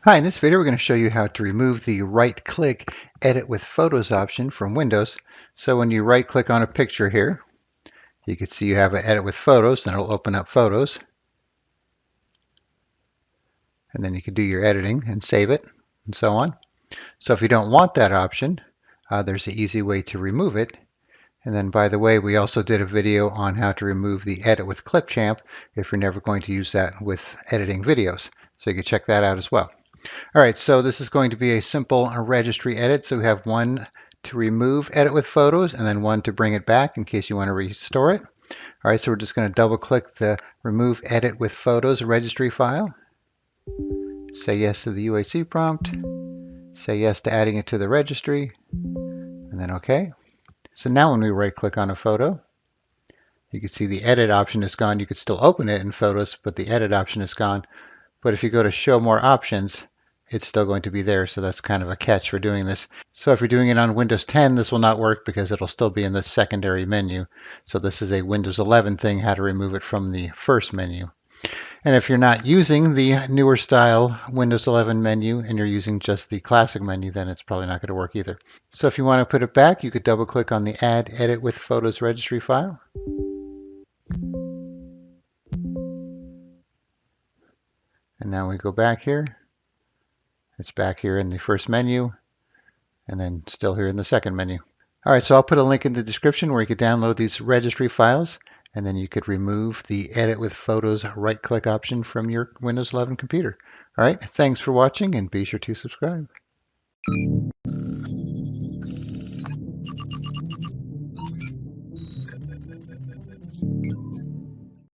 Hi, in this video we're going to show you how to remove the right-click Edit with Photos option from Windows. So when you right-click on a picture here, you can see you have an Edit with Photos, and it'll open up Photos. And then you can do your editing and save it, and so on. So if you don't want that option, there's an easy way to remove it. And then, by the way, we also did a video on how to remove the Edit with Clipchamp if you're never going to use that with editing videos. So you can check that out as well. All right, so this is going to be a simple registry edit. So we have one to remove Edit with Photos and then one to bring it back in case you want to restore it. All right, so we're just going to double click the Remove Edit with Photos registry file. Say yes to the UAC prompt. Say yes to adding it to the registry, and then OK. So now when we right click on a photo, you can see the edit option is gone. You could still open it in Photos, but the edit option is gone. But if you go to show more options, it's still going to be there. So that's kind of a catch for doing this. So if you're doing it on Windows 10, this will not work because it'll still be in the secondary menu. So this is a Windows 11 thing, how to remove it from the first menu. And if you're not using the newer style Windows 11 menu and you're using just the classic menu, then it's probably not going to work either. So if you want to put it back, you could double click on the Add Edit with Photos registry file. And now we go back here. It's back here in the first menu and then still here in the second menu. All right, so I'll put a link in the description where you could download these registry files, and then you could remove the Edit with Photos right-click option from your Windows 11 computer. All right, thanks for watching, and be sure to subscribe.